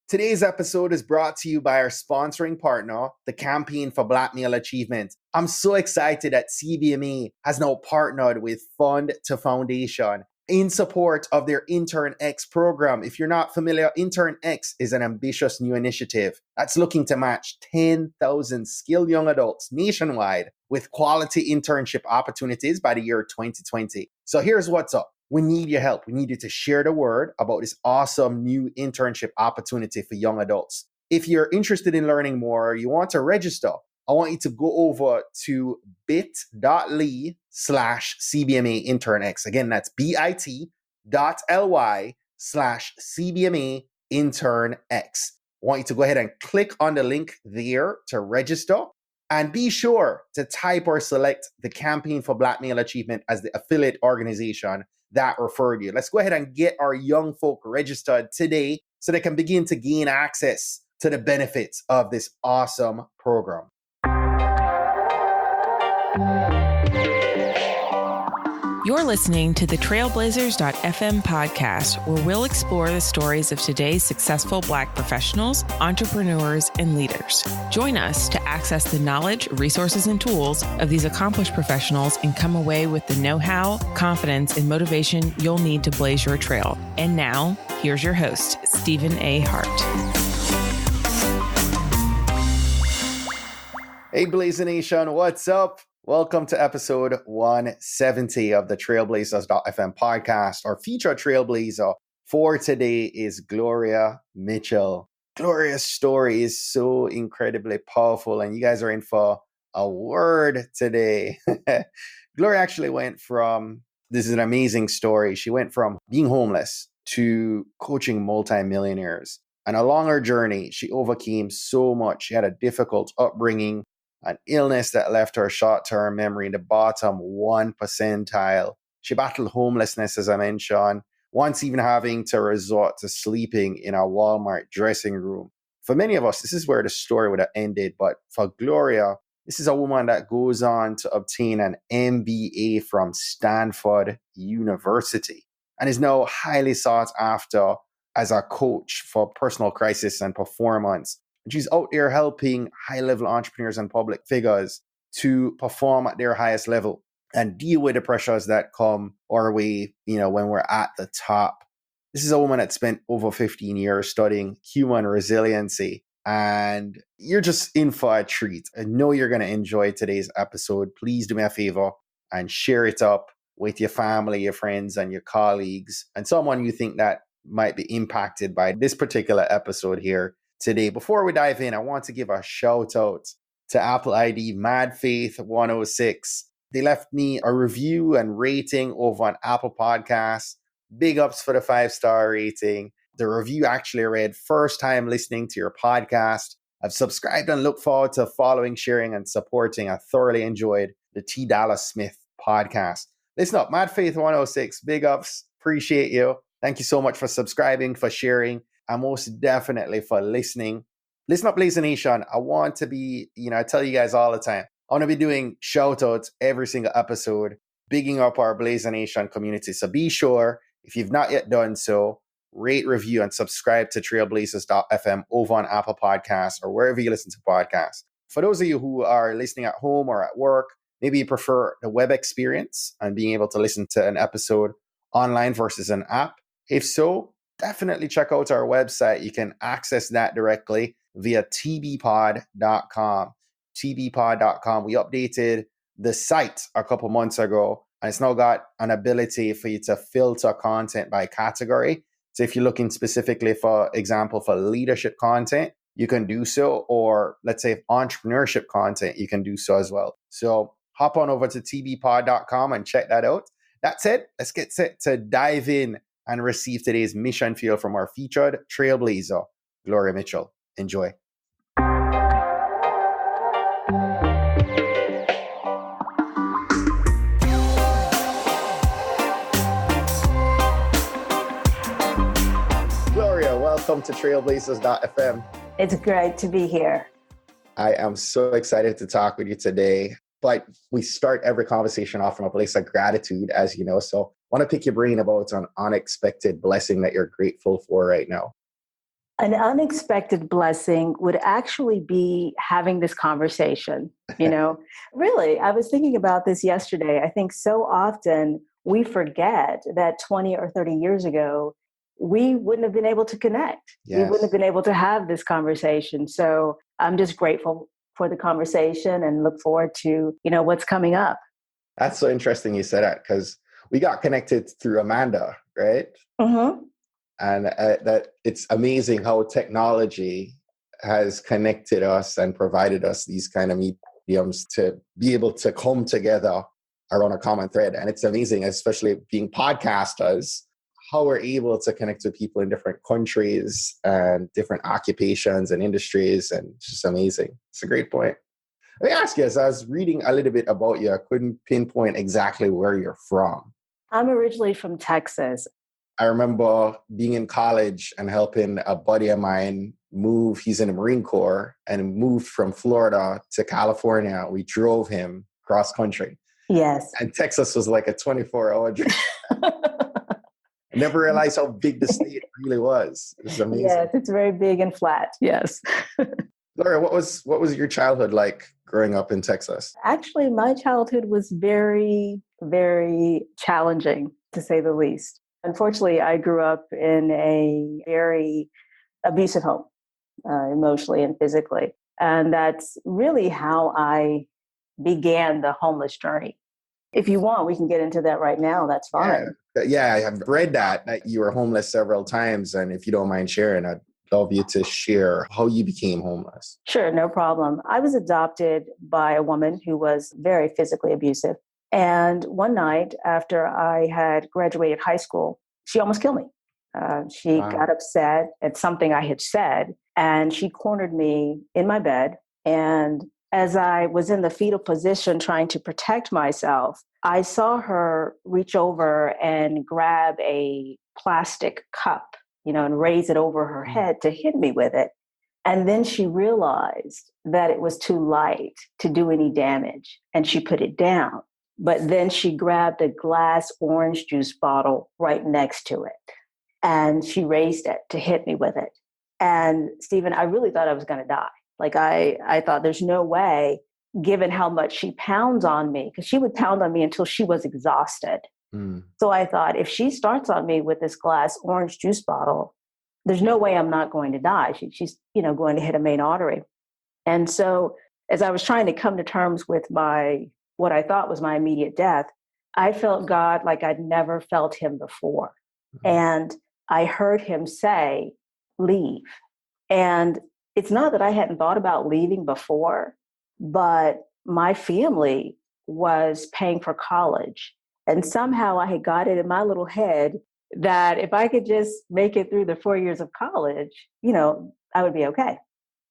Today's episode is brought to you by our sponsoring partner, the Campaign for Black Male Achievement. I'm so excited that CBMA has now partnered with Fund to Foundation in support of their Intern X program. If you're not familiar, Intern X is an ambitious new initiative that's looking to match 10,000 skilled young adults nationwide with quality internship opportunities by the year 2020. So here's what's up. We need your help. We need you to share the word about this awesome new internship opportunity for young adults. If you're interested in learning more, you want to register, I want you to go over to bit.ly/CBMA InternX. Again, that's bit.ly/CBMA InternX. I want you to go ahead and click on the link there to register. And be sure to type or select the Campaign for Black Male Achievement as the affiliate organization that referred you. Let's go ahead and get our young folk registered today so they can begin to gain access to the benefits of this awesome program. You're listening to the Trailblazers.fm podcast, where we'll explore the stories of today's successful Black professionals, entrepreneurs, and leaders. Join us to access the knowledge, resources, and tools of these accomplished professionals and come away with the know-how, confidence, and motivation you'll need to blaze your trail. And now, here's your host, Stephen A. Hart. Hey, Blazer Nation, what's up? Welcome to episode 170 of the Trailblazers.fm podcast. Our featured trailblazer for today is Gloria Mitchell. Gloria's story is so incredibly powerful, and you guys are in for a word today. Gloria actually this is an amazing story. She went from being homeless to coaching multimillionaires. And along her journey, she overcame so much. She had a difficult upbringing, an illness that left her short-term memory in the bottom 1 percentile. She battled homelessness, as I mentioned, once even having to resort to sleeping in a Walmart dressing room. For many of us, this is where the story would have ended. But for Gloria, this is a woman that goes on to obtain an MBA from Stanford University and is now highly sought after as a coach for personal crisis and performance. She's out there helping high-level entrepreneurs and public figures to perform at their highest level and deal with the pressures that come our way, when we're at the top. This is a woman that spent over 15 years studying human resiliency, and you're just in for a treat. I know you're going to enjoy today's episode. Please do me a favor and share it up with your family, your friends, and your colleagues, and someone you think that might be impacted by this particular episode here today. Before we dive in, I want to give a shout out to Apple ID MadFaith106. They left me a review and rating over on Apple Podcasts. Big ups for the 5-star rating. The review actually read, "First time listening to your podcast. I've subscribed and look forward to following, sharing, and supporting. I thoroughly enjoyed the T. Dallas Smith podcast." Listen up, MadFaith106. Big ups. Appreciate you. Thank you so much for subscribing, for sharing, and most definitely for listening. Listen up, Blazer Nation. I want to be, I tell you guys all the time, I want to be doing shout outs every single episode, bigging up our Blazer Nation community. So be sure, if you've not yet done so, rate, review, and subscribe to Trailblazers.fm over on Apple Podcasts or wherever you listen to podcasts. For those of you who are listening at home or at work, maybe you prefer the web experience and being able to listen to an episode online versus an app. If so, definitely check out our website. You can access that directly via tbpod.com. tbpod.com. We updated the site a couple months ago, and it's now got an ability for you to filter content by category. So if you're looking specifically, for example, for leadership content, you can do so. Or let's say entrepreneurship content, you can do so as well. So hop on over to tbpod.com and check that out. That said, let's get set to dive in and receive today's mission field from our featured trailblazer, Gloria Mitchell. Enjoy. Gloria, welcome to Trailblazers.fm. It's great to be here. I am so excited to talk with you today. But we start every conversation off from a place of gratitude, as you know. So I want to pick your brain about an unexpected blessing that you're grateful for right now. An unexpected blessing would actually be having this conversation. Really, I was thinking about this yesterday. I think so often we forget that 20 or 30 years ago, we wouldn't have been able to connect. We wouldn't have Yes. been able to have this conversation. So I'm just grateful for the conversation and look forward to, what's coming up. That's so interesting you said that because we got connected through Amanda, right? Mm-hmm. And that it's amazing how technology has connected us and provided us these kind of mediums to be able to come together around a common thread. And it's amazing, especially being podcasters, how we're able to connect with people in different countries and different occupations and industries. And it's just amazing. It's a great point. Let me ask you, as I was reading a little bit about you, I couldn't pinpoint exactly where you're from. I'm originally from Texas. I remember being in college and helping a buddy of mine move. He's in the Marine Corps and moved from Florida to California. We drove him cross country. Yes. And Texas was like a 24-hour drive. I never realized how big the state really was. It was amazing. Yes, it's very big and flat. Yes. Laura, what was your childhood like growing up in Texas? Actually, my childhood was very, very challenging, to say the least. Unfortunately, I grew up in a very abusive home, emotionally and physically. And that's really how I began the homeless journey. If you want, we can get into that right now. That's fine. Yeah, I have read that you were homeless several times. And if you don't mind sharing, I'd love you to share how you became homeless. Sure, no problem. I was adopted by a woman who was very physically abusive. And one night after I had graduated high school, she almost killed me. She got upset at something I had said, and she cornered me in my bed. And as I was in the fetal position trying to protect myself, I saw her reach over and grab a plastic cup, and raise it over her head to hit me with it. And then she realized that it was too light to do any damage, and she put it down. But then she grabbed a glass orange juice bottle right next to it, and she raised it to hit me with it. And Stephen, I really thought I was going to die. Like I thought there's no way, given how much she pounds on me, because she would pound on me until she was exhausted. So I thought, if she starts on me with this glass orange juice bottle, there's no way I'm not going to die. She's going to hit a main artery. And so as I was trying to come to terms with what I thought was my immediate death, I felt God like I'd never felt him before. And I heard him say, leave. And it's not that I hadn't thought about leaving before, but my family was paying for college. And somehow I had got it in my little head that if I could just make it through the 4 years of college, I would be okay.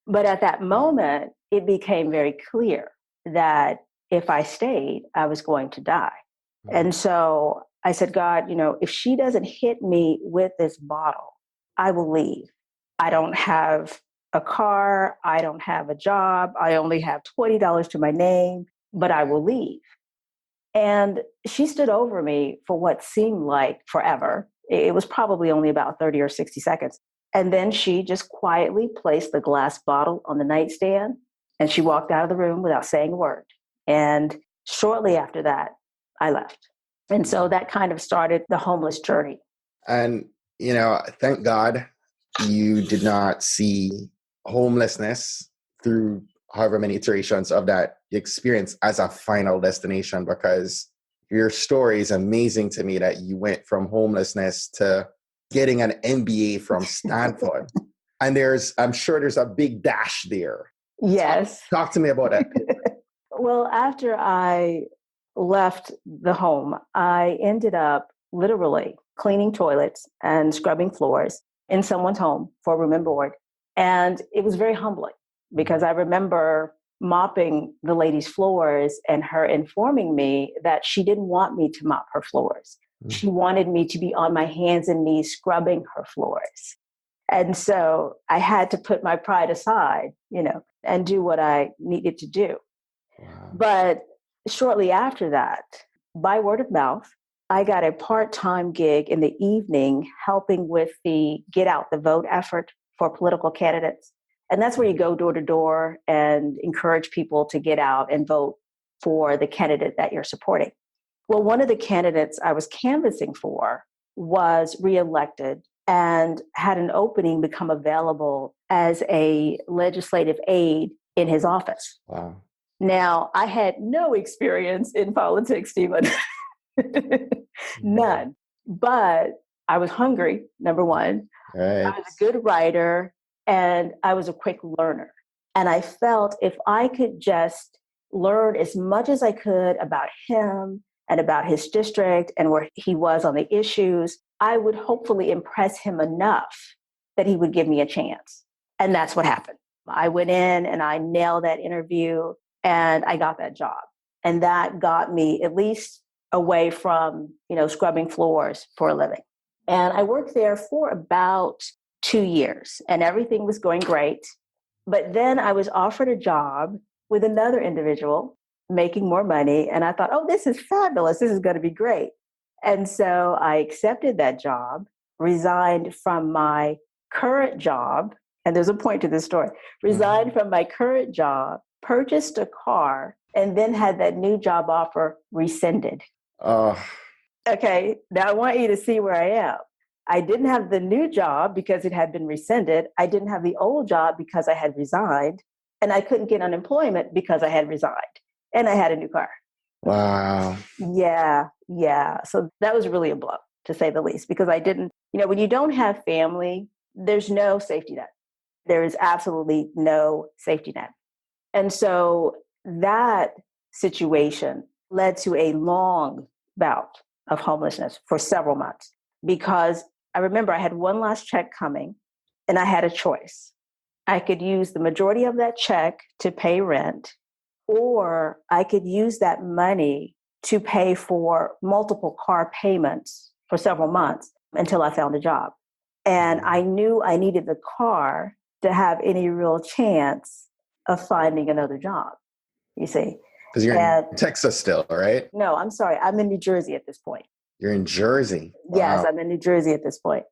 But at that moment, it became very clear that if I stayed, I was going to die. And so I said, God, if she doesn't hit me with this bottle, I will leave. I don't have a car. I don't have a job. I only have $20 to my name, but I will leave. And she stood over me for what seemed like forever. It was probably only about 30 or 60 seconds. And then she just quietly placed the glass bottle on the nightstand, and she walked out of the room without saying a word. And shortly after that, I left. And so that kind of started the homeless journey. And, thank God you did not see homelessness through however many iterations of that experience as a final destination, because your story is amazing to me that you went from homelessness to getting an MBA from Stanford. And I'm sure there's a big dash there. Yes. Talk to me about that. Well, after I left the home, I ended up literally cleaning toilets and scrubbing floors in someone's home for room and board. And it was very humbling because I remember mopping the lady's floors and her informing me that she didn't want me to mop her floors. She wanted me to be on my hands and knees scrubbing her floors. And so I had to put my pride aside, and do what I needed to do. Wow. But shortly after that, by word of mouth, I got a part-time gig in the evening helping with the Get Out the Vote effort for political candidates. And that's where you go door to door and encourage people to get out and vote for the candidate that you're supporting. Well, one of the candidates I was canvassing for was reelected and had an opening become available as a legislative aide in his office. Wow. Now, I had no experience in politics, Stephen. None. But I was hungry, number one. Right. I was a good writer and I was a quick learner. And I felt if I could just learn as much as I could about him and about his district and where he was on the issues, I would hopefully impress him enough that he would give me a chance. And that's what happened. I went in and I nailed that interview and I got that job. And that got me at least away from, scrubbing floors for a living. And I worked there for about 2 years and everything was going great. But then I was offered a job with another individual making more money. And I thought, oh, this is fabulous. This is going to be great. And so I accepted that job, resigned from my current job. And there's a point to this story. Resigned from my current job, purchased a car, and then had that new job offer rescinded. Okay, now I want you to see where I am. I didn't have the new job because it had been rescinded. I didn't have the old job because I had resigned. And I couldn't get unemployment because I had resigned. And I had a new car. Wow. Yeah. So that was really a blow, to say the least, because I didn't, when you don't have family, there's no safety net. There is absolutely no safety net. And so that situation led to a long bout of homelessness for several months, because I remember I had one last check coming and I had a choice. I could use the majority of that check to pay rent, or I could use that money to pay for multiple car payments for several months until I found a job. And I knew I needed the car to have any real chance of finding another job, you see. Because you're in Texas still, right? No, I'm sorry. I'm in New Jersey at this point. You're in Jersey. Wow. Yes, I'm in New Jersey at this point.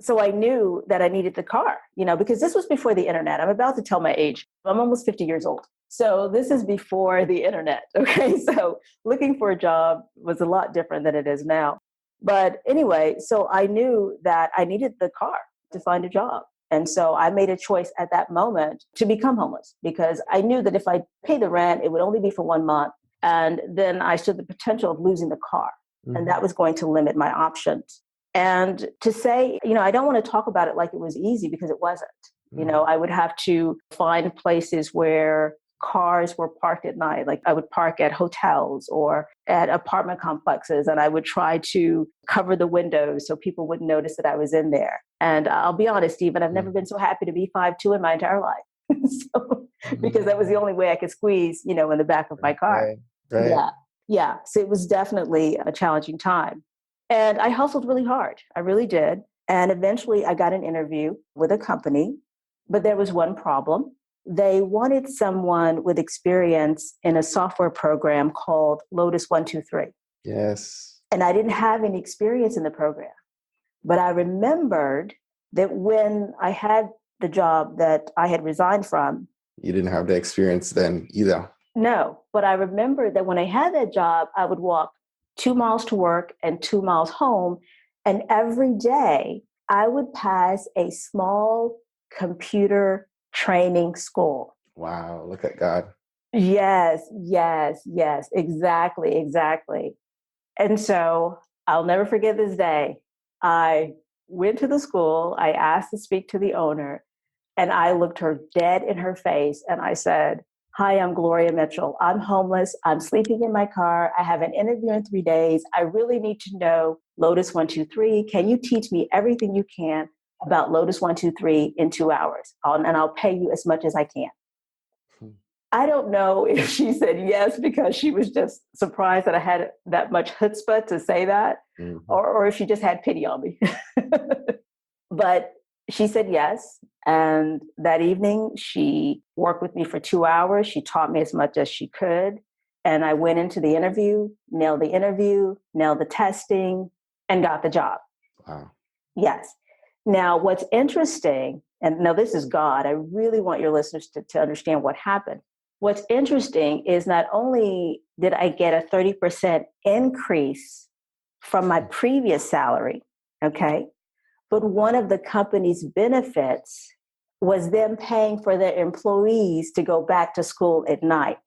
So I knew that I needed the car, because this was before the internet. I'm about to tell my age. I'm almost 50 years old. So this is before the internet. Okay. So looking for a job was a lot different than it is now. But anyway, so I knew that I needed the car to find a job. And so I made a choice at that moment to become homeless, because I knew that if I paid the rent, it would only be for 1 month. And then I stood the potential of losing the car. Mm-hmm. And that was going to limit my options. And to say, I don't want to talk about it like it was easy, because it wasn't. Mm-hmm. I would have to find places where cars were parked at night. Like I would park at hotels or at apartment complexes, and I would try to cover the windows so people wouldn't notice that I was in there. And I'll be honest, Stephen, I've never been so happy to be 5'2" in my entire life. Because that was the only way I could squeeze, in the back of my car. Right. Yeah. So it was definitely a challenging time. And I hustled really hard. I really did. And eventually I got an interview with a company, but there was one problem. They wanted someone with experience in a software program called Lotus 123. Yes. And I didn't have any experience in the program. But I remembered that when I had the job that I had resigned from. You didn't have the experience then either. No, but I remembered that when I had that job, I would walk 2 miles to work and 2 miles home. And every day I would pass a small computer training school. Wow, look at God. Yes, exactly. And so I'll never forget this day. I went to the school, I asked to speak to the owner, and I looked her dead in her face and I said, "Hi, I'm Gloria Mitchell. I'm homeless. I'm sleeping in my car. I have an interview in 3 days. I really need to know Lotus 123. Can you teach me everything you can about Lotus 123 in 2 hours? And I'll pay you as much as I can." I don't know if she said yes because she was just surprised that I had that much chutzpah to say that, or if she just had pity on me. But she said yes. And that evening, she worked with me for 2 hours. She taught me as much as she could. And I went into the interview, nailed the testing, and got the job. Wow. Yes. Now, what's interesting, And now this is God. I really want your listeners to understand what happened. What's interesting is not only did I get a 30% increase from my previous salary, okay, but one of the company's benefits was them paying for their employees to go back to school at night.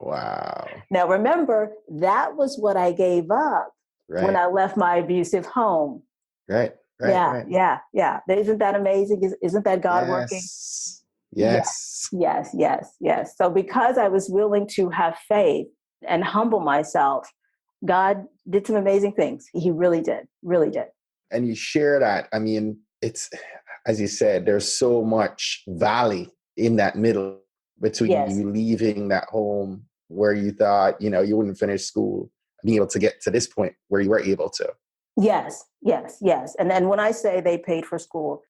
Wow. Now, remember, that was what I gave up when I left my abusive home. Right. Yeah. Isn't that amazing? Isn't that God working? Yes. Yes. So because I was willing to have faith and humble myself, God did some amazing things. He really did. And you share that. I mean, it's, as you said, there's so much valley in that middle between you leaving that home where you thought, you wouldn't finish school, being able to get to this point where you were able to. Yes. And then when I say they paid for school,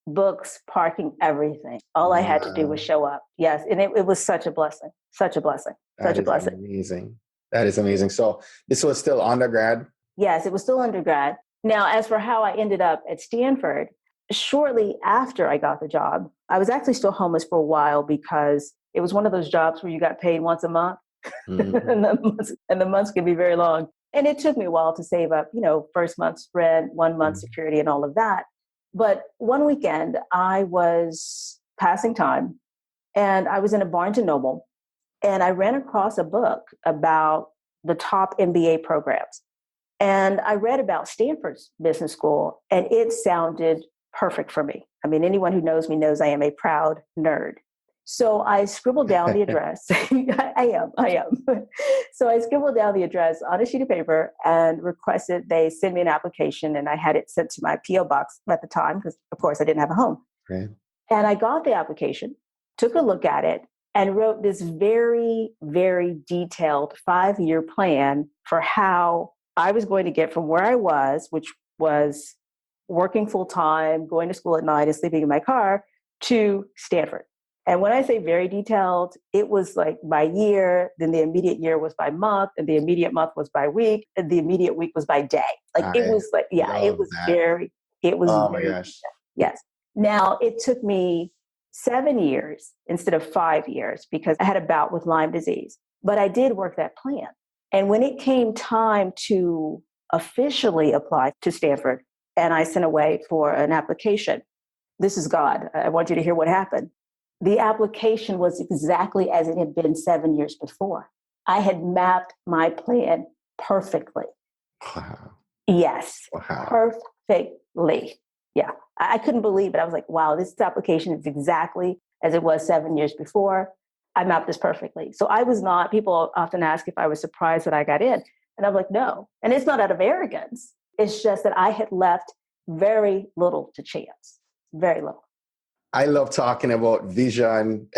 books, parking, everything. All I had to do was show up. Yes. And it was such a blessing. Amazing. That is amazing. So this was still undergrad? Yes, it was still undergrad. Now, as for how I ended up at Stanford, shortly after I got the job, I was actually still homeless for a while because it was one of those jobs where you got paid once a month and the months can be very long. And it took me a while to save up, first month's rent, 1 month security and all of that. But one weekend I was passing time and I was in a Barnes and Noble and I ran across a book about the top MBA programs. And I read about Stanford's business school and it sounded perfect for me. I mean, anyone who knows me knows I am a proud nerd. So I scribbled down the address. I am. So I scribbled down the address on a sheet of paper and requested they send me an application. And I had it sent to my P.O. box at the time because, of course, I didn't have a home. Right. And I got the application, took a look at it, and wrote this very, very detailed 5-year plan for how I was going to get from where I was, which was working full time, going to school at night and sleeping in my car, to Stanford. And when I say very detailed, it was like by year, then the immediate year was by month, and the immediate month was by week, and the immediate week was by day. It was very my gosh. detailed. Yes. Now, it took me 7 years instead of 5 years because I had a bout with Lyme disease, but I did work that plan. And when it came time to officially apply to Stanford, and I sent away for an application, this is God. I want you to hear what happened. The application was exactly as it had been 7 years before. I had mapped my plan perfectly. Wow. Yes, Wow. perfectly. Yeah, I couldn't believe it. I was like, wow, this application is exactly as it was 7 years before. I mapped this perfectly. So I was not, people often ask if I was surprised that I got in. And I'm like, no. And it's not out of arrogance. It's just that I had left very little to chance. Very little. I love talking about vision,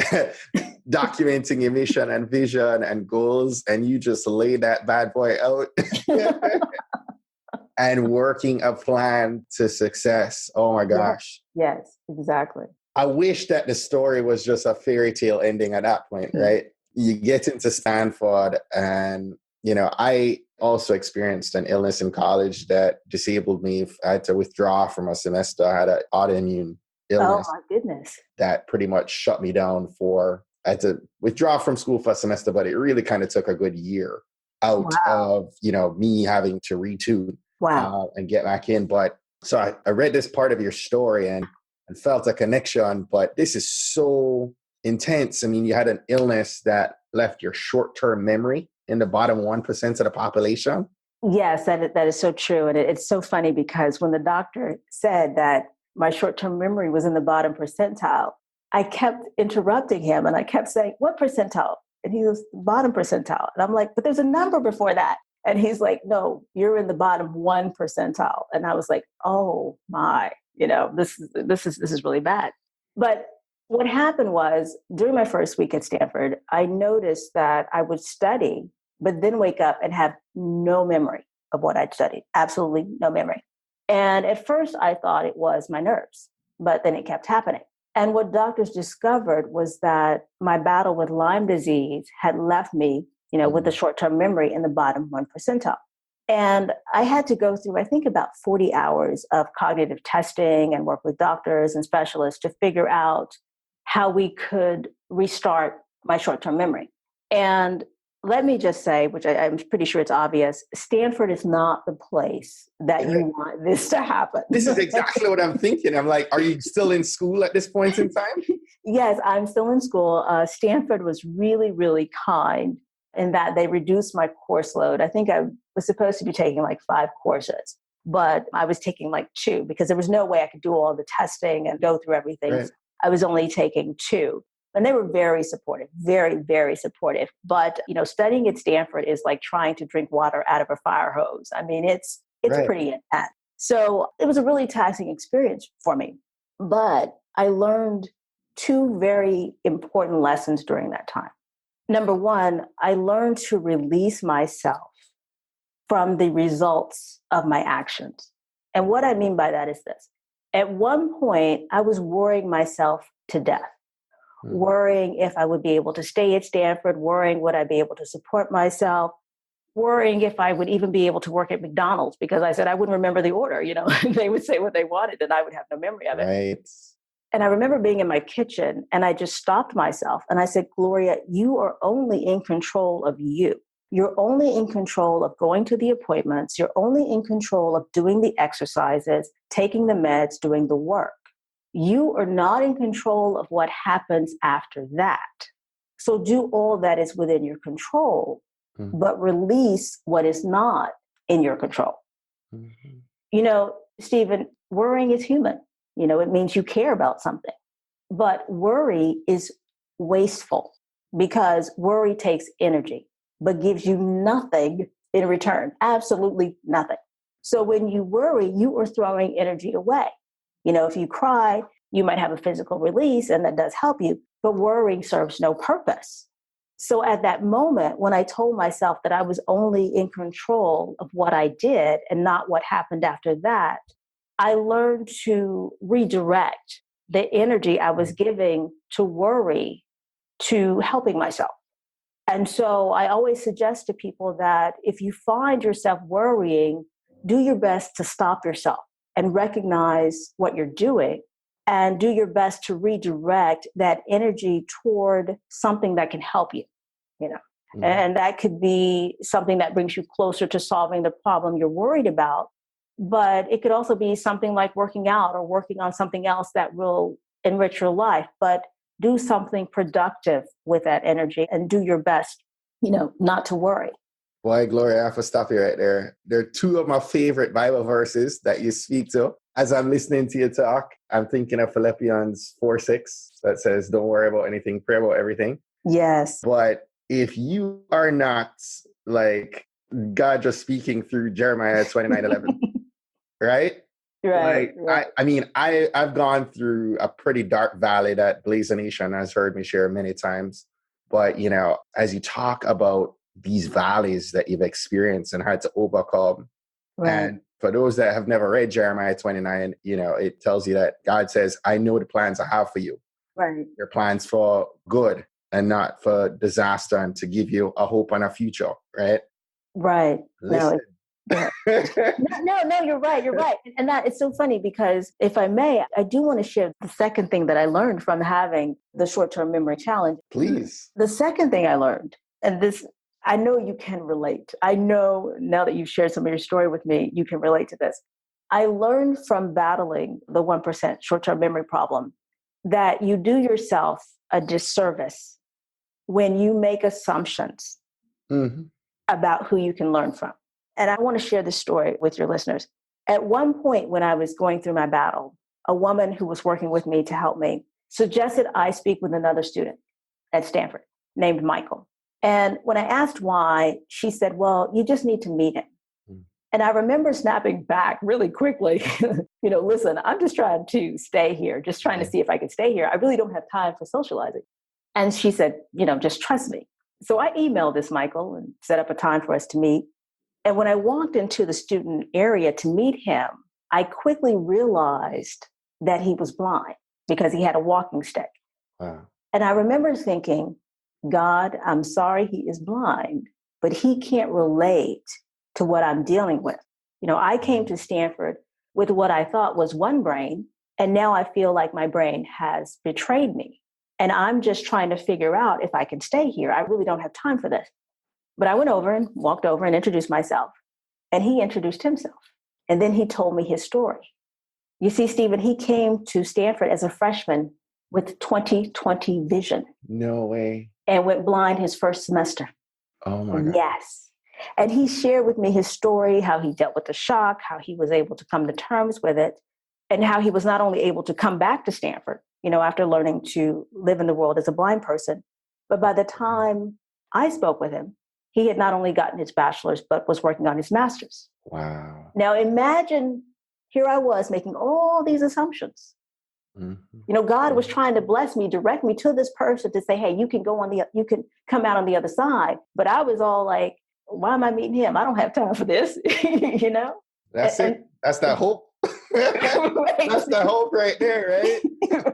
documenting your mission and vision and goals. And you just lay that bad boy out and working a plan to success. Oh my gosh. Yes, exactly. I wish that the story was just a fairy tale ending at that point, right? You get into Stanford and, I also experienced an illness in college that disabled me. I had to withdraw from a semester. I had an autoimmune illness. Oh my goodness. That pretty much shut me down I had to withdraw from school for a semester, but it really kind of took a good year out of, me having to retune and get back in. But so I read this part of your story and felt a connection, but this is so intense. I mean, you had an illness that left your short-term memory in the bottom 1% of the population. Yes, that is so true. And it's so funny because when the doctor said that my short-term memory was in the bottom percentile, I kept interrupting him and I kept saying, what percentile? And he was bottom percentile. And I'm like, but there's a number before that. And he's like, no, you're in the bottom 1 percentile. And I was like, oh my, this is really bad. But what happened was during my first week at Stanford, I noticed that I would study, but then wake up and have no memory of what I'd studied. Absolutely no memory. And at first I thought it was my nerves, but then it kept happening. And what doctors discovered was that my battle with Lyme disease had left me, with a short-term memory in the bottom 1 percentile. And I had to go through, I think, about 40 hours of cognitive testing and work with doctors and specialists to figure out how we could restart my short-term memory. And let me just say, which I'm pretty sure it's obvious, Stanford is not the place that you want this to happen. This is exactly what I'm thinking. I'm like, are you still in school at this point in time? Yes, I'm still in school. Stanford was really, really kind in that they reduced my course load. I think I was supposed to be taking like 5 courses, but I was taking like 2 because there was no way I could do all the testing and go through everything. Right. I was only taking 2. And they were very supportive, very, very supportive. But, studying at Stanford is like trying to drink water out of a fire hose. I mean, it's Right. pretty intense. So it was a really taxing experience for me. But I learned 2 very important lessons during that time. Number 1, I learned to release myself from the results of my actions. And what I mean by that is this. At one point, I was worrying myself to death. Worrying if I would be able to stay at Stanford, worrying would I be able to support myself, worrying if I would even be able to work at McDonald's because I said I wouldn't remember the order, they would say what they wanted and I would have no memory of it. Right. And I remember being in my kitchen and I just stopped myself and I said, Gloria, you are only in control of you. You're only in control of going to the appointments. You're only in control of doing the exercises, taking the meds, doing the work. You are not in control of what happens after that. So do all that is within your control, but release what is not in your control. Stephen, worrying is human. It means you care about something. But worry is wasteful because worry takes energy, but gives you nothing in return, absolutely nothing. So when you worry, you are throwing energy away. If you cry, you might have a physical release and that does help you, but worrying serves no purpose. So at that moment, when I told myself that I was only in control of what I did and not what happened after that, I learned to redirect the energy I was giving to worry to helping myself. And so I always suggest to people that if you find yourself worrying, do your best to stop yourself and recognize what you're doing and do your best to redirect that energy toward something that can help you, and that could be something that brings you closer to solving the problem you're worried about. But it could also be something like working out or working on something else that will enrich your life, but do something productive with that energy and do your best, not to worry. Boy, Gloria, I have to stop you right there. There are 2 of my favorite Bible verses that you speak to. As I'm listening to you talk, I'm thinking of Philippians 4:6 that says, don't worry about anything, pray about everything. Yes. But if you are not like God just speaking through Jeremiah 29:11, right? Right. I've gone through a pretty dark valley that Blaze Nation has heard me share many times. But, as you talk about these valleys that you've experienced and had to overcome. Right. And for those that have never read Jeremiah 29, it tells you that God says, I know the plans I have for you. Right. Your plans for good and not for disaster and to give you a hope and a future, right? Right. Listen. No, you're right. You're right. And that it's so funny because if I may, I do want to share the second thing that I learned from having the short-term memory challenge. Please. The second thing I learned, and this, I know you can relate. I know now that you've shared some of your story with me, you can relate to this. I learned from battling the 1% short-term memory problem that you do yourself a disservice when you make assumptions about who you can learn from. And I want to share this story with your listeners. At one point when I was going through my battle, a woman who was working with me to help me suggested I speak with another student at Stanford named Michael. And when I asked why, she said, well, you just need to meet him. And I remember snapping back really quickly, listen, I'm just trying to stay here, just trying to see if I can stay here. I really don't have time for socializing. And she said, just trust me. So I emailed this Michael and set up a time for us to meet. And when I walked into the student area to meet him, I quickly realized that he was blind because he had a walking stick. Wow. And I remember thinking, God, I'm sorry he is blind, but he can't relate to what I'm dealing with. I came to Stanford with what I thought was one brain, and now I feel like my brain has betrayed me. And I'm just trying to figure out if I can stay here. I really don't have time for this. But I went over and walked over and introduced myself. And he introduced himself. And then he told me his story. You see, Stephen, he came to Stanford as a freshman with 20/20 vision. No way. And went blind his first semester. Oh my God. Yes. And he shared with me his story, how he dealt with the shock, how he was able to come to terms with it, and how he was not only able to come back to Stanford, after learning to live in the world as a blind person, but by the time I spoke with him, he had not only gotten his bachelor's, but was working on his master's. Wow. Now imagine, here I was making all these assumptions. Mm-hmm. God was trying to bless me, direct me to this person to say, hey, you can come out on the other side. But I was all like, why am I meeting him? I don't have time for this, That's it. That's that hope. Right. That's the hope right there, right?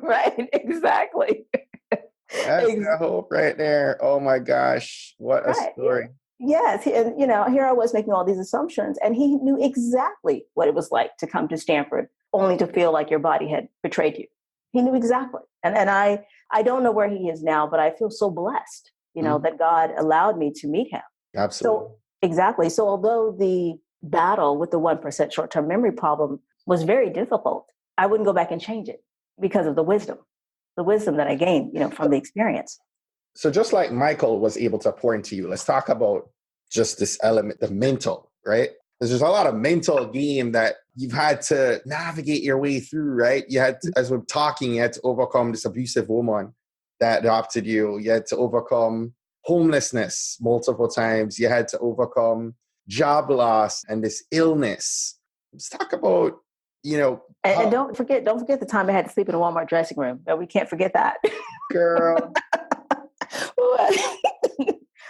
Right, exactly. That's the hope right there. Oh my gosh, what a story. Yes, and here I was making all these assumptions, and he knew exactly what it was like to come to Stanford, only to feel like your body had betrayed you. He knew exactly, and I don't know where he is now, but I feel so blessed, that God allowed me to meet him. Absolutely. So exactly. So although the battle with the 1% short-term memory problem was very difficult, I wouldn't go back and change it because of the wisdom that I gained, from the experience. So just like Michael was able to pour into you, let's talk about just this element, the mental, right? Because there's a lot of mental game that you've had to navigate your way through, right? You had to, as we're talking, you had to overcome this abusive woman that adopted you. You had to overcome homelessness multiple times. You had to overcome job loss and this illness. Let's talk about, and don't forget the time I had to sleep in a Walmart dressing room. We can't forget that. Girl.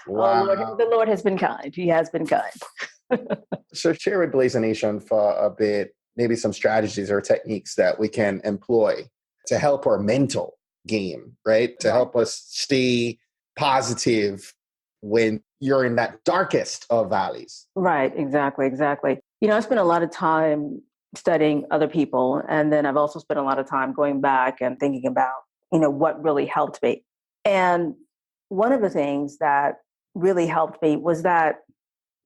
Wow. Oh, Lord, the Lord has been kind. He has been kind. So share with Blazer Nation for a bit, maybe some strategies or techniques that we can employ to help our mental game, right? To help us stay positive when you're in that darkest of valleys. Right, exactly. I spent a lot of time studying other people, and then I've also spent a lot of time going back and thinking about, what really helped me. And one of the things that really helped me was that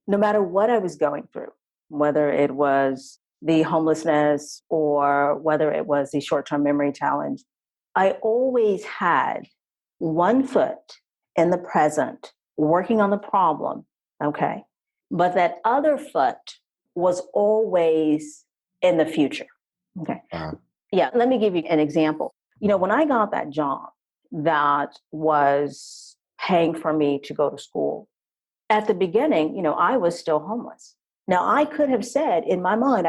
no matter what I was going through, whether it was the homelessness or whether it was the short-term memory challenge, I always had one foot in the present, working on the problem, okay? But that other foot was always in the future, okay? Yeah, let me give you an example. When I got that job that was paying for me to go to school, at the beginning, I was still homeless. Now, I could have said, in my mind,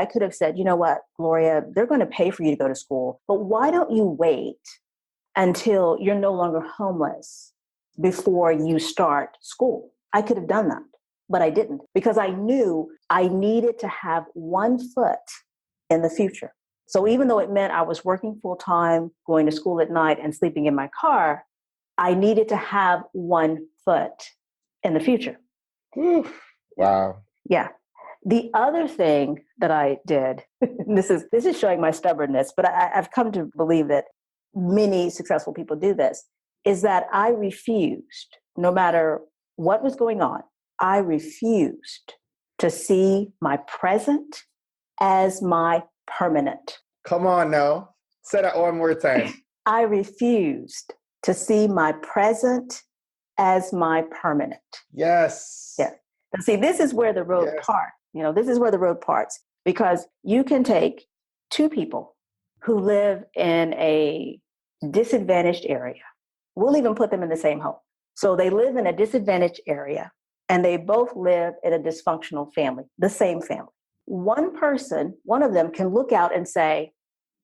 you know what, Gloria, they're going to pay for you to go to school, but why don't you wait until you're no longer homeless before you start school? I could have done that, but I didn't, because I knew I needed to have one foot in the future. So even though it meant I was working full time, going to school at night and sleeping in my car, I needed to have one foot in the future. Wow. Yeah. The other thing that I did, this is showing my stubbornness, but I've come to believe that many successful people do this, is that I refused, no matter what was going on, I refused to see my present as my permanent. Come on now. Say that one more time. I refused to see my present as my permanent. Yes. Yeah. Now, see, this is where the road parts. This is where the road parts, because you can take two people who live in a disadvantaged area. We'll even put them in the same home. So they live in a disadvantaged area and they both live in a dysfunctional family, the same family. One of them can look out and say,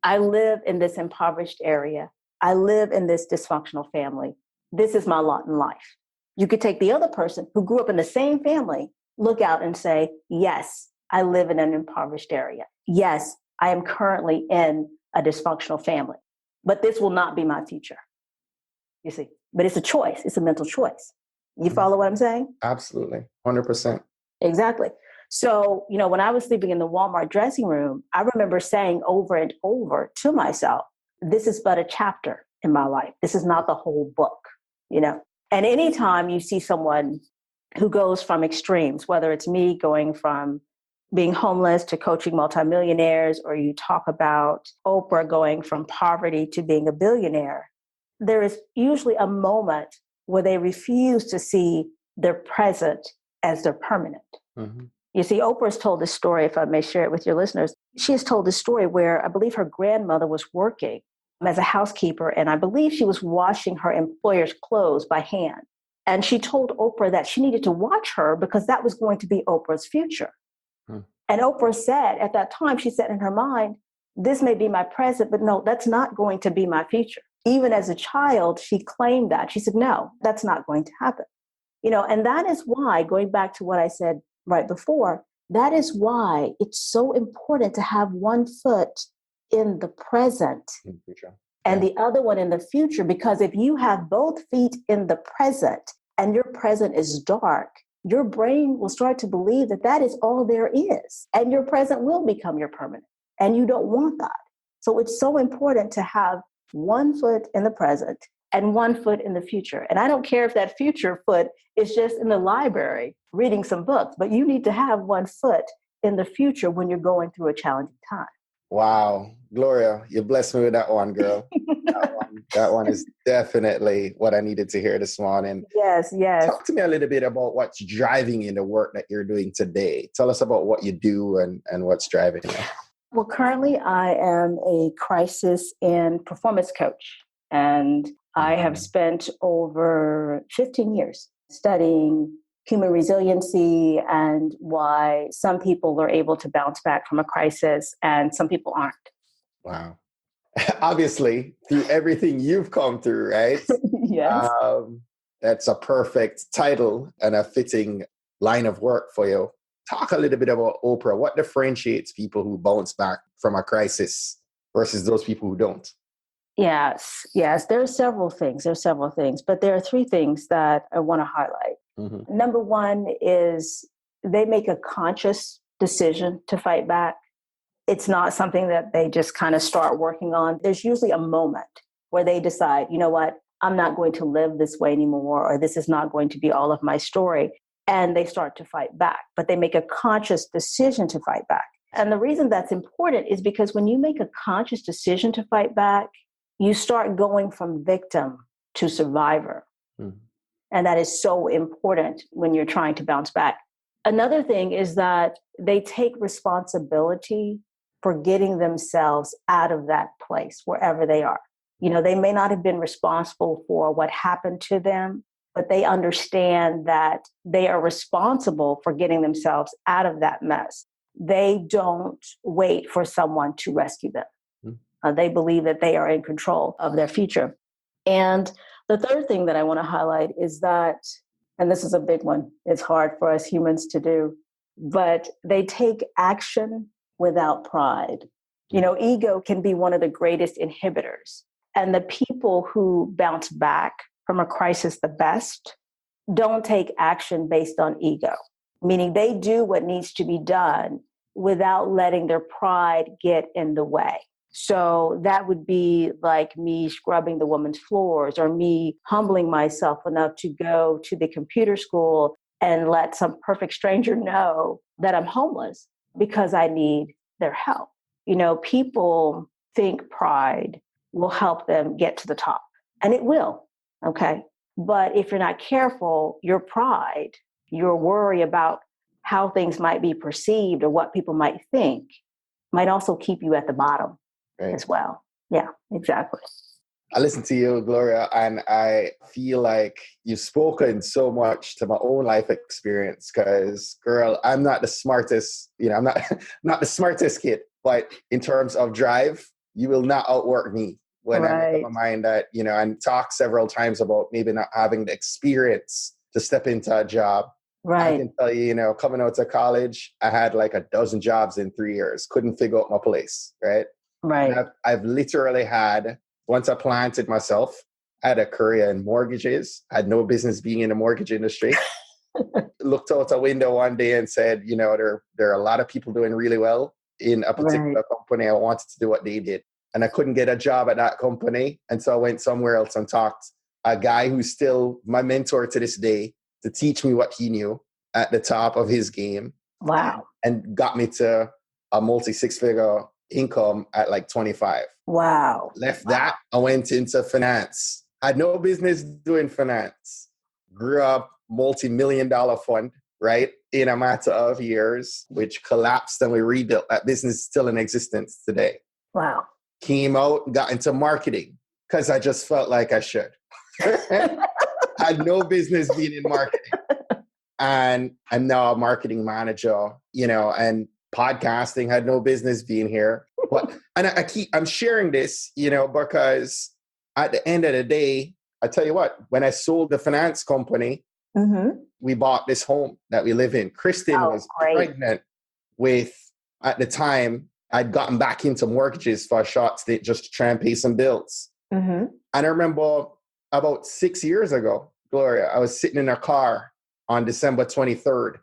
I live in this impoverished area. I live in this dysfunctional family. This is my lot in life. You could take the other person who grew up in the same family, look out and say, yes, I live in an impoverished area. Yes, I am currently in a dysfunctional family, but this will not be my future. You see, but it's a choice. It's a mental choice. You follow what I'm saying? Absolutely. 100%. Exactly. So, when I was sleeping in the Walmart dressing room, I remember saying over and over to myself, this is but a chapter in my life. This is not the whole book, And anytime you see someone who goes from extremes, whether it's me going from being homeless to coaching multimillionaires, or you talk about Oprah going from poverty to being a billionaire, there is usually a moment where they refuse to see their present as their permanent. Mm-hmm. You see, Oprah's told this story, if I may share it with your listeners. She has told this story where I believe her grandmother was working as a housekeeper, and I believe she was washing her employer's clothes by hand. And she told Oprah that she needed to watch her because that was going to be Oprah's future. And Oprah said at that time, she said in her mind, this may be my present, but no, that's not going to be my future. Even as a child, she claimed that. She said, no, that's not going to happen. And that is why, going back to what I said right before, that is why it's so important to have one foot in the present and the other one in the future. Because if you have both feet in the present and your present is dark, your brain will start to believe that that is all there is. And your present will become your permanent. And you don't want that. So it's so important to have one foot in the present and one foot in the future. And I don't care if that future foot is just in the library reading some books, but you need to have one foot in the future when you're going through a challenging time. Wow. Gloria, you blessed me with that one, girl. That one is definitely what I needed to hear this morning. Yes. Talk to me a little bit about what's driving you in the work that you're doing today. Tell us about what you do and what's driving you. Well, currently I am a crisis and performance coach, and I have spent over 15 years studying human resiliency and why some people are able to bounce back from a crisis and some people aren't. Wow. Obviously, through everything you've come through, right? Yes. That's a perfect title and a fitting line of work for you. Talk a little bit about Oprah. What differentiates people who bounce back from a crisis versus those people who don't? Yes. There are several things. But there are three things that I want to highlight. Mm-hmm. Number one is they make a conscious decision to fight back. It's not something that they just kind of start working on. There's usually a moment where they decide, you know what, I'm not going to live this way anymore, or this is not going to be all of my story. And they start to fight back, but they make a conscious decision to fight back. And the reason that's important is because when you make a conscious decision to fight back, you start going from victim to survivor. Mm-hmm. And that is so important when you're trying to bounce back. Another thing is that they take responsibility for getting themselves out of that place, wherever they are. They may not have been responsible for what happened to them, but they understand that they are responsible for getting themselves out of that mess. They don't wait for someone to rescue them. Mm-hmm. They believe that they are in control of their future. And the third thing that I want to highlight is that, and this is a big one, it's hard for us humans to do, but they take action without pride. Ego can be one of the greatest inhibitors. And the people who bounce back from a crisis the best don't take action based on ego, meaning they do what needs to be done without letting their pride get in the way. So that would be like me scrubbing the woman's floors, or me humbling myself enough to go to the computer school and let some perfect stranger know that I'm homeless because I need their help. People think pride will help them get to the top, and it will. Okay. But if you're not careful, your pride, your worry about how things might be perceived or what people might think, might also keep you at the bottom. Right. As well. Yeah, exactly. I listen to you, Gloria, and I feel like you've spoken so much to my own life experience because, girl, I'm not the smartest, I'm not the smartest kid, but in terms of drive, you will not outwork me when I make up my mind that, and talk several times about maybe not having the experience to step into a job. Right. I can tell you, coming out of college, I had like a dozen jobs in 3 years, couldn't figure out my place, right? Right. I've literally had, once I planted myself, I had a career in mortgages. I had no business being in the mortgage industry. looked out a window one day and said, there are a lot of people doing really well in a particular company. I wanted to do what they did. And I couldn't get a job at that company. And so I went somewhere else and talked a guy who's still my mentor to this day to teach me what he knew at the top of his game. Wow. And got me to a multi-six-figure income at like 25. Wow. Left that. I went into finance. Had no business doing finance. Grew up multi-million-dollar fund, right? In a matter of years, which collapsed and we rebuilt. That business is still in existence today. Wow. Came out and got into marketing because I just felt like I should. Had no business being in marketing. And I'm now a marketing manager, and podcasting, had no business being here. But and I'm sharing this, because at the end of the day, I tell you what, when I sold the finance company, we bought this home that we live in. Kristen was pregnant with, at the time, I'd gotten back into mortgages for a short stint just to try and pay some bills. And I remember about 6 years ago, Gloria, I was sitting in a car on December 23rd,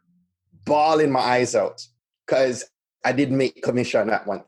bawling my eyes out because I didn't make commission that month.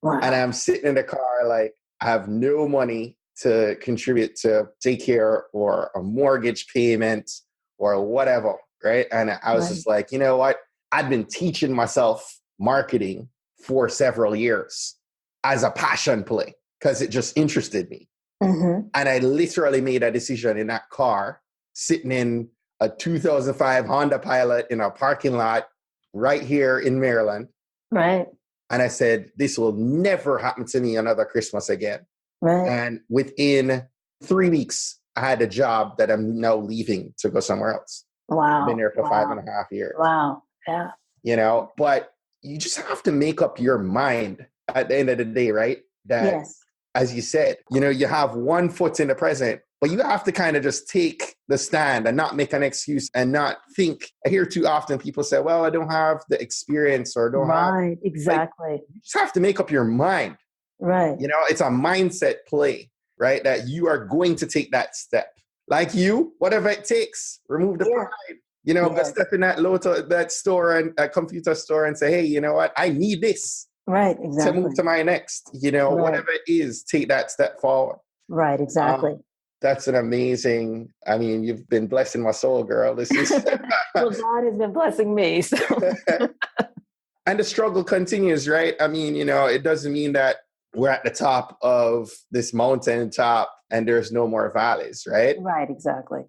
Wow. And I'm sitting in the car like, I have no money to contribute to daycare or a mortgage payment or whatever, right? And I was just like, you know what? I'd been teaching myself marketing for several years as a passion play because it just interested me. And I literally made a decision in that car, sitting in a 2005 Honda Pilot in a parking lot right here in Maryland. Right. And I said, this will never happen to me another Christmas again. Right. And within 3 weeks, I had a job that I'm now leaving to go somewhere else. Wow. I've been there for 5.5 years. Wow. Yeah. But you just have to make up your mind at the end of the day, right? That, as you said, you have one foot in the present, but you have to kind of just take the stand and not make an excuse and not think. I hear too often people say, well, I don't have the experience or don't have. Right, exactly. You just have to make up your mind. Right. It's a mindset play, right? That you are going to take that step. Like whatever it takes, remove the pride. Go step in that store and a computer store and say, hey, you know what? I need this. Right, exactly. To move to my next, whatever it is, take that step forward. Right, exactly. That's an amazing, you've been blessing my soul, girl. This is well, God has been blessing me. So. And the struggle continues, right? It doesn't mean that we're at the top of this mountain top and there's no more valleys, right? Right, exactly.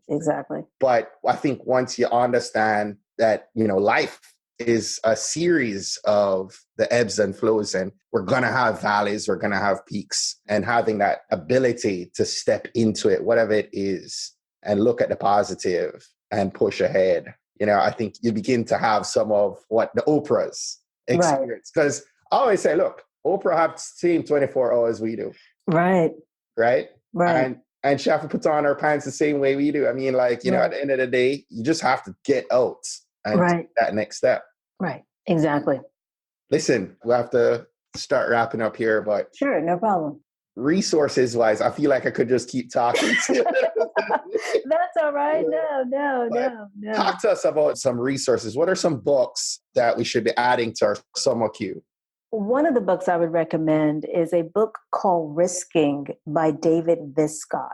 But I think once you understand that, life is a series of the ebbs and flows, and we're going to have valleys, we're going to have peaks, and having that ability to step into it, whatever it is, and look at the positive and push ahead. I think you begin to have some of what the Oprahs experience. Because I always say, look, Oprah have the same 24 hours we do. Right. And she have to put on her pants the same way we do. At the end of the day, you just have to get out and take that next step. Right. Exactly. Listen, we'll have to start wrapping up here, but sure, no problem. Resources wise, I feel like I could just keep talking. That's all right. No. Talk to us about some resources. What are some books that we should be adding to our summer queue? One of the books I would recommend is a book called Risking by David Viscott.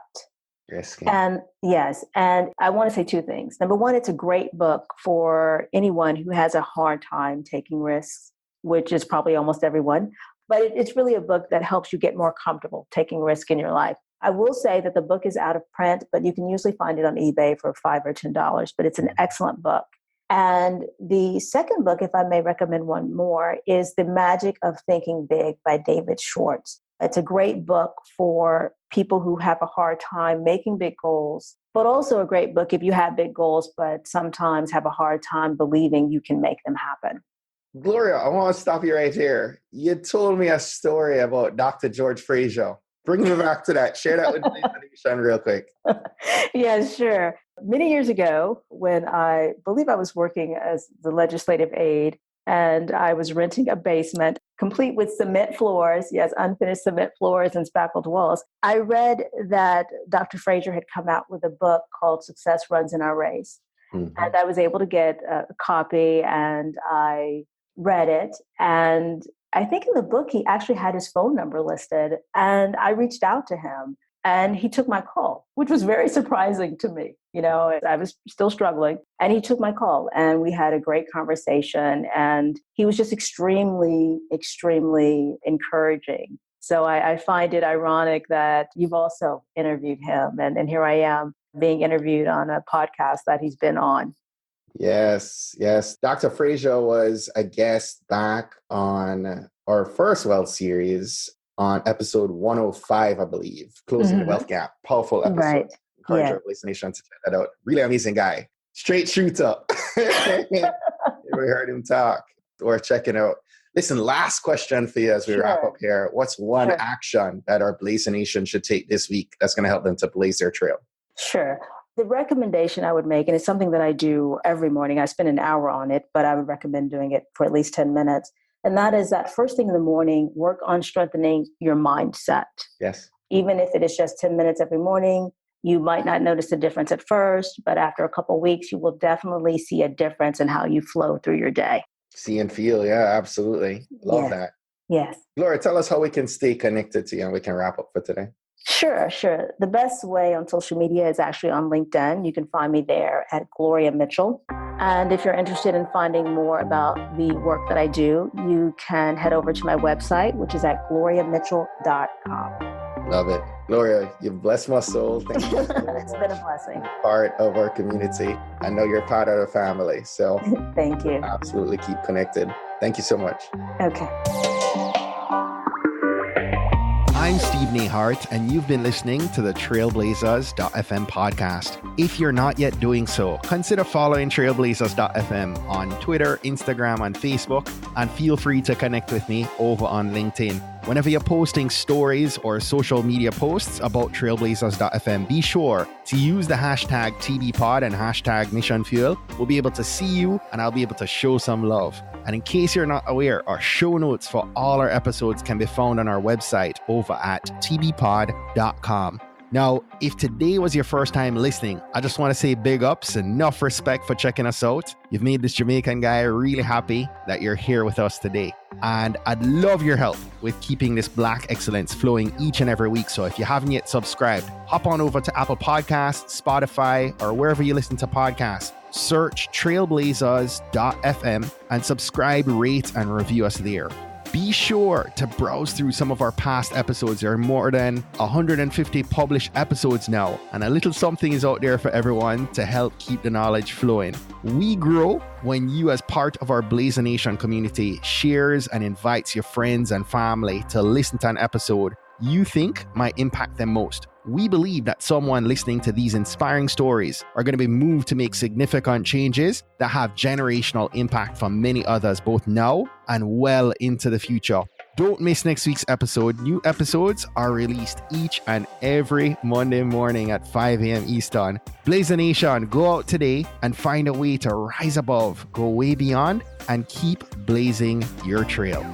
Risking. And I want to say two things. Number one, it's a great book for anyone who has a hard time taking risks, which is probably almost everyone. But it's really a book that helps you get more comfortable taking risk in your life. I will say that the book is out of print, but you can usually find it on eBay for $5 or $10, but it's an excellent book. And the second book, if I may recommend one more, is The Magic of Thinking Big by David Schwartz. It's a great book for people who have a hard time making big goals, but also a great book if you have big goals, but sometimes have a hard time believing you can make them happen. Gloria, I want to stop you right here. You told me a story about Dr. George Fraser. Bring me back to that. Share that with me real quick. Yeah, sure. Many years ago, when I believe I was working as the legislative aide, and I was renting a basement complete with cement floors, unfinished cement floors and spackled walls, I read that Dr. Fraser had come out with a book called Success Runs in Our Race. And I was able to get a copy and I read it. And I think in the book, he actually had his phone number listed. And I reached out to him and he took my call, which was very surprising to me. I was still struggling and he took my call and we had a great conversation and he was just extremely, extremely encouraging. So I find it ironic that you've also interviewed him and here I am being interviewed on a podcast that he's been on. Yes. Dr. Frazier was a guest back on our first Wealth series on episode 105, I believe, Closing the Wealth Gap. Powerful episode. Right. Encourage our listeners to check that out. Really amazing guy. Straight shooter. We heard him talk. Worth checking out. Listen, last question for you as we wrap up here. What's one action that our Blazer Nation should take this week that's going to help them to blaze their trail? Sure. The recommendation I would make, and it's something that I do every morning, I spend an hour on it, but I would recommend doing it for at least 10 minutes. And that is that first thing in the morning, work on strengthening your mindset. Yes. Even if it is just 10 minutes every morning, you might not notice the difference at first, but after a couple of weeks, you will definitely see a difference in how you flow through your day. See and feel. Yeah, absolutely. Love that. Yes. Gloria, tell us how we can stay connected to you and we can wrap up for today. Sure. The best way on social media is actually on LinkedIn. You can find me there at Gloria Mitchell. And if you're interested in finding more about the work that I do, you can head over to my website, which is at gloriamitchell.com. Love it. Gloria, you've blessed my soul. Thank you. It's been a blessing. Part of our community. I know you're part of the family. So thank you. Absolutely keep connected. Thank you so much. Okay. I'm Steve Nehart, and you've been listening to the Trailblazers.fm podcast. If you're not yet doing so, consider following Trailblazers.fm on Twitter, Instagram, and Facebook, and feel free to connect with me over on LinkedIn. Whenever you're posting stories or social media posts about Trailblazers.fm, be sure to use the hashtag TBPod and hashtag Mission Fuel. We'll be able to see you, and I'll be able to show some love. And in case you're not aware, our show notes for all our episodes can be found on our website over at tbpod.com. Now, if today was your first time listening, I just want to say big ups and enough respect for checking us out. You've made this Jamaican guy really happy that you're here with us today. And I'd love your help with keeping this Black excellence flowing each and every week. So if you haven't yet subscribed, hop on over to Apple Podcasts, Spotify, or wherever you listen to podcasts. Search Trailblazers.fm and subscribe, rate, and review us there. Be sure to browse through some of our past episodes. There are more than 150 published episodes now, and a little something is out there for everyone to help keep the knowledge flowing. We grow when you, as part of our Blazer Nation community, shares and invites your friends and family to listen to an episode you think might impact them most. We believe that someone listening to these inspiring stories are going to be moved to make significant changes that have generational impact for many others, both now and well into the future. Don't miss next week's episode. New episodes are released each and every Monday morning at 5 a.m. Eastern. Blazer Nation, go out today and find a way to rise above, go way beyond, and keep blazing your trail.